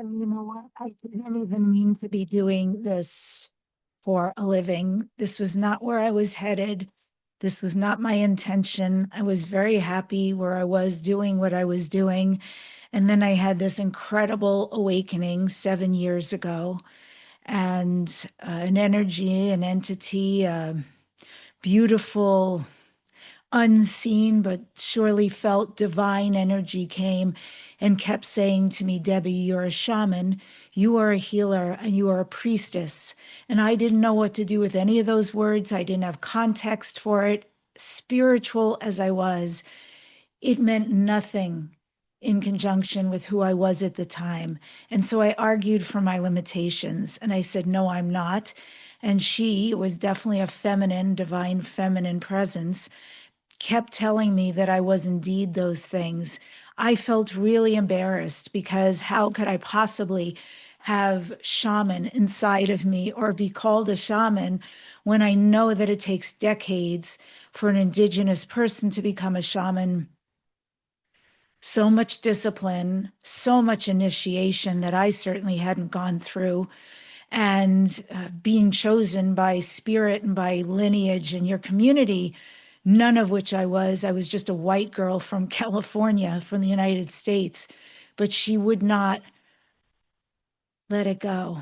And you know what? I didn't even mean to be doing this for a living. This was not where I was headed. This was not my intention. I was very happy where I was doing what I was doing. And then I had this incredible awakening 7 years ago, and an energy, an entity, a beautiful, unseen but surely felt divine energy came and kept saying to me, Debbie, you're a shaman, you are a healer, and you are a priestess. And I didn't know what to do with any of those words. I didn't have context for it. Spiritual as I was, it meant nothing in conjunction with who I was at the time. And so I argued for my limitations and I said, no, I'm not. And she was definitely a feminine, divine feminine presence, kept telling me that I was indeed those things. I felt really embarrassed because how could I possibly have shaman inside of me or be called a shaman when I know that it takes decades for an indigenous person to become a shaman? So much discipline, so much initiation that I certainly hadn't gone through, and being chosen by spirit and by lineage and your community, none of which I was. I was just a white girl from California, from the United States, but she would not let it go.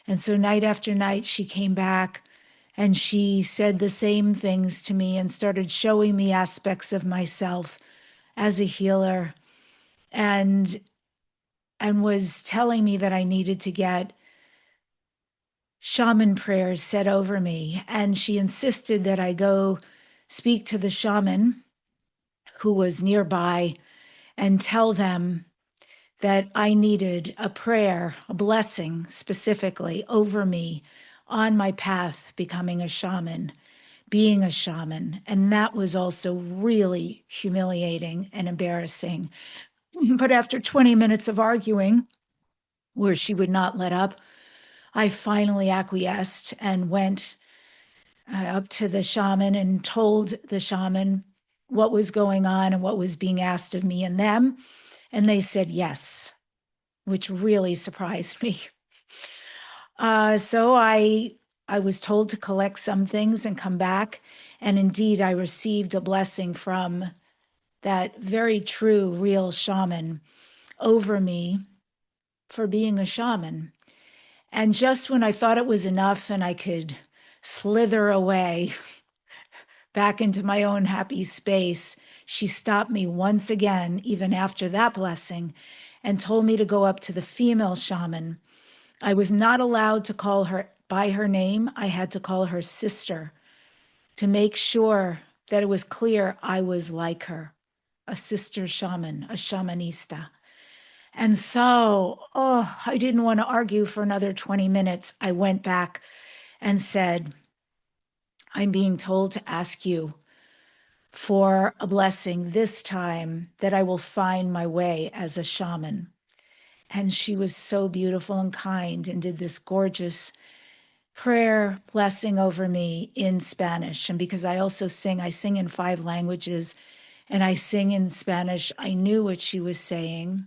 And so night after night, she came back and she said the same things to me and started showing me aspects of myself as a healer, and was telling me that I needed to get shaman prayers said over me. And she insisted that I go speak to the shaman who was nearby and tell them that I needed a prayer, a blessing specifically over me on my path becoming a shaman, being a shaman. And that was also really humiliating and embarrassing. But after 20 minutes of arguing, where she would not let up, I finally acquiesced and went up to the shaman and told the shaman what was going on and what was being asked of me and them. And they said yes, which really surprised me. So I was told to collect some things and come back. And indeed, I received a blessing from that very true, real shaman over me for being a shaman. And just when I thought it was enough and I could slither away back into my own happy space, she stopped me once again, even after that blessing, and told me to go up to the female shaman. I was not allowed to call her by her name. I had to call her sister to make sure that it was clear I was like her, a sister shaman, a shamanista. And so, I didn't want to argue for another 20 minutes. I went back and said, I'm being told to ask you for a blessing this time that I will find my way as a shaman. And she was so beautiful and kind and did this gorgeous prayer blessing over me in Spanish. And because I also sing, I sing in 5 languages and I sing in Spanish, I knew what she was saying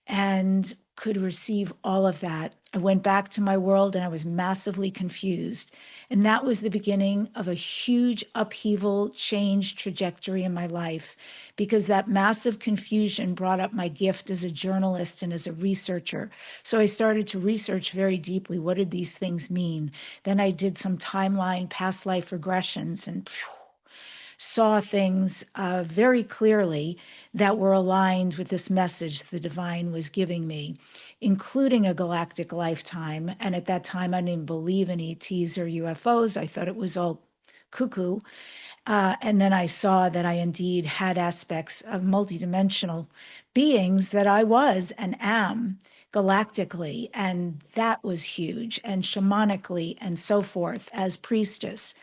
and could receive all of that. I went back to my world and I was massively confused. And that was the beginning of a huge upheaval, change trajectory in my life, because that massive confusion brought up my gift as a journalist and as a researcher. So I started to research very deeply. What did these things mean? Then I did some timeline, past life regressions, and saw things very clearly that were aligned with this message the divine was giving me, including a galactic lifetime. And at that time, I didn't believe in ETs or UFOs. I thought it was all cuckoo. And then I saw that I indeed had aspects of multidimensional beings that I was and am galactically. And that was huge, and shamanically and so forth as priestess.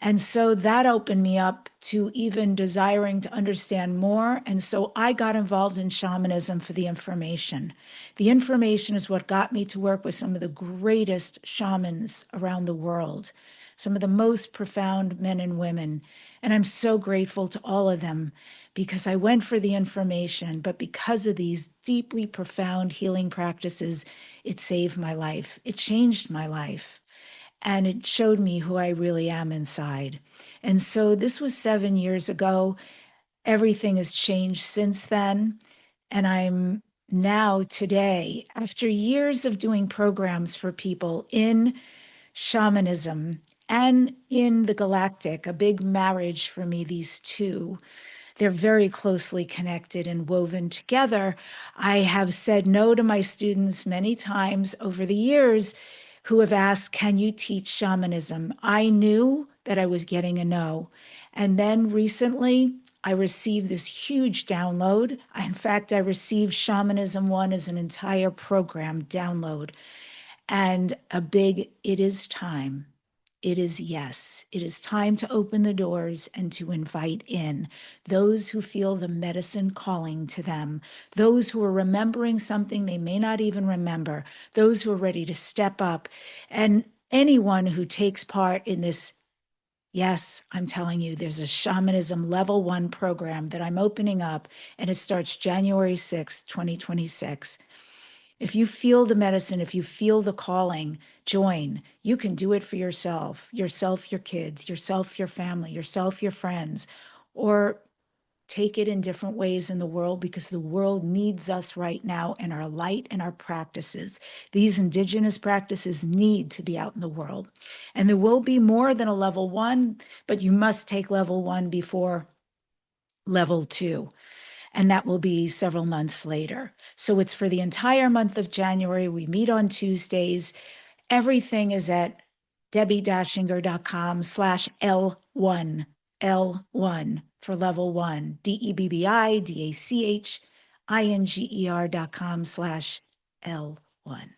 And so that opened me up to even desiring to understand more. And so I got involved in shamanism for the information. The information is what got me to work with some of the greatest shamans around the world, some of the most profound men and women. And I'm so grateful to all of them because I went for the information, but because of these deeply profound healing practices, it saved my life. It changed my life. And it showed me who I really am inside. And so this was 7 years ago. Everything has changed since then. And I'm now, today, after years of doing programs for people in shamanism and in the galactic, a big marriage for me, these two. They're very closely connected and woven together. I have said no to my students many times over the years who have asked, can you teach shamanism? I knew that I was getting a no. And then recently, I received this huge download. In fact, I received Shamanism One as an entire program download and a big, it is time. It is yes. It is time to open the doors and to invite in those who feel the medicine calling to them, those who are remembering something they may not even remember, those who are ready to step up, and anyone who takes part in this. Yes, I'm telling you, there's a Shamanism Level One program that I'm opening up, and it starts January 6th, 2026. If you feel the medicine, if you feel the calling, join. You can do it for yourself, your kids, yourself, your family, yourself, your friends, or take it in different ways in the world because the world needs us right now and our light and our practices. These indigenous practices need to be out in the world. And there will be more than a level one, but you must take level one before level two, and that will be several months later. So it's for the entire month of January. We meet on Tuesdays. Everything is at debbidachinger.com/L1, L1 for level one, DEBBIDACHINGER.com/L1.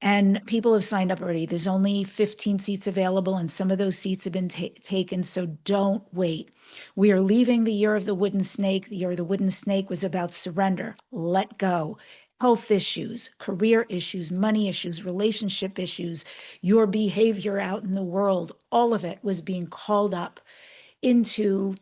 And people have signed up already. There's only 15 seats available, and some of those seats have been taken, so don't wait. We are leaving the year of the wooden snake. The year of the wooden snake was about surrender, let go, health issues, career issues, money issues, relationship issues, your behavior out in the world. All of it was being called up into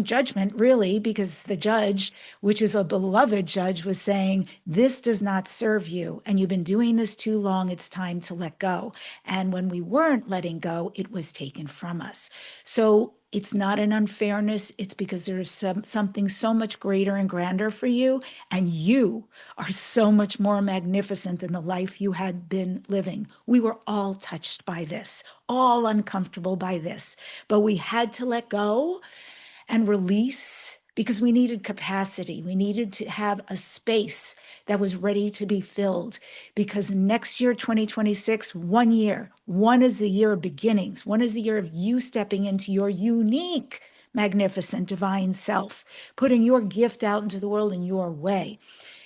judgment, really, because the judge, which is a beloved judge, was saying, this does not serve you, and you've been doing this too long. It's time to let go. And when we weren't letting go, it was taken from us. So it's not an unfairness. It's because there's something so much greater and grander for you, and you are so much more magnificent than the life you had been living. We were all touched by this, all uncomfortable by this, but we had to let go and release because we needed capacity. We needed to have a space that was ready to be filled because next year, 2026, 1 year, one is the year of beginnings. One is the year of you stepping into your unique, magnificent, divine self, putting your gift out into the world in your way.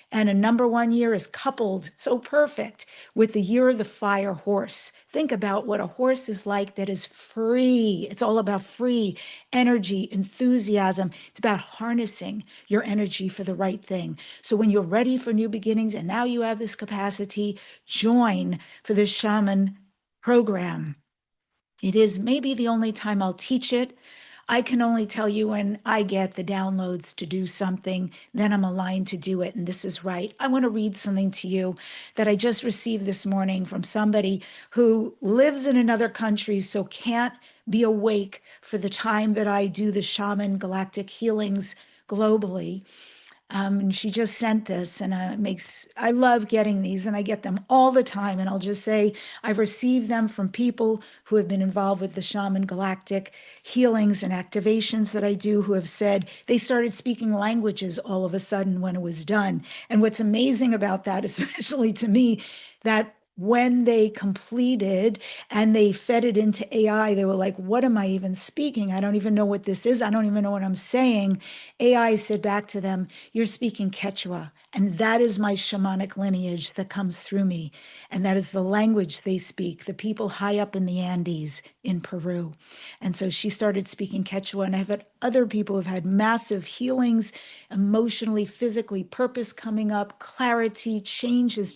And a number 1 year is coupled so perfect with the year of the fire horse. Think about what a horse is like that is free. It's all about free energy, enthusiasm. It's about harnessing your energy for the right thing. So when you're ready for new beginnings and now you have this capacity, join for this shaman program. It is maybe the only time I'll teach it. I can only tell you when I get the downloads to do something, then I'm aligned to do it. And this is right. I want to read something to you that I just received this morning from somebody who lives in another country, so can't be awake for the time that I do the shaman galactic healings globally. And she just sent this, and I love getting these, and I get them all the time. And I'll just say, I've received them from people who have been involved with the shaman galactic healings and activations that I do, who have said they started speaking languages all of a sudden when it was done. And what's amazing about that, especially to me, that when they completed and they fed it into AI, they were like, what am I even speaking? I don't even know what this is. I don't even know what I'm saying. AI said back to them, you're speaking Quechua. And that is my shamanic lineage that comes through me. And that is the language they speak. The people high up in the Andes in Peru. And so she started speaking Quechua, and I've had other people who've had massive healings, emotionally, physically, purpose coming up, clarity, changes.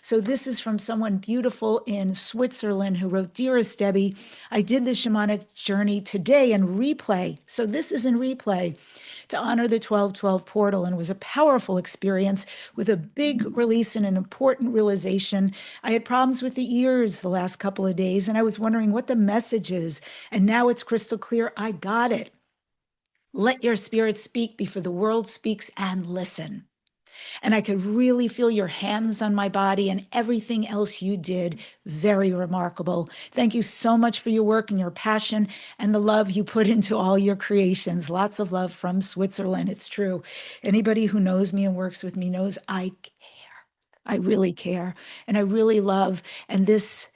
So this is from someone beautiful in Switzerland who wrote, "Dearest Debbie, I did the shamanic journey today in replay." So this is in replay to honor the 1212 portal. And it was a powerful experience with a big release and an important realization. I had problems with the ears the last couple of days, and I was wondering what the message is. And now it's crystal clear. I got it. Let your spirit speak before the world speaks, and listen. And I could really feel your hands on my body and everything else you did. Very remarkable. Thank you so much for your work and your passion and the love you put into all your creations. Lots of love from Switzerland. It's true. Anybody who knows me and works with me knows I care. I really care. And I really love. And this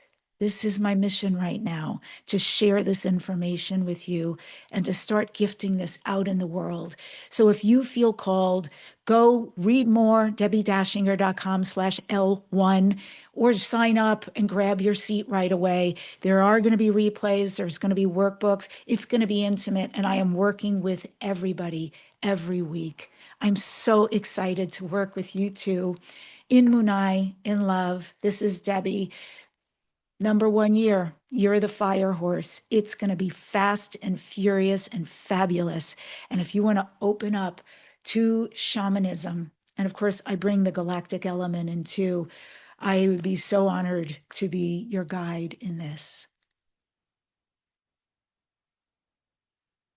is my mission right now, to share this information with you and to start gifting this out in the world. So if you feel called, go read more, debbidachinger.com/L1, or sign up and grab your seat right away. There are going to be replays. There's going to be workbooks. It's going to be intimate. And I am working with everybody every week. I'm so excited to work with you too. In Munai, in love. This is Debbie. Number 1 year, you're the fire horse. It's going to be fast and furious and fabulous. And if you want to open up to shamanism, and of course, I bring the galactic element in too, I would be so honored to be your guide in this.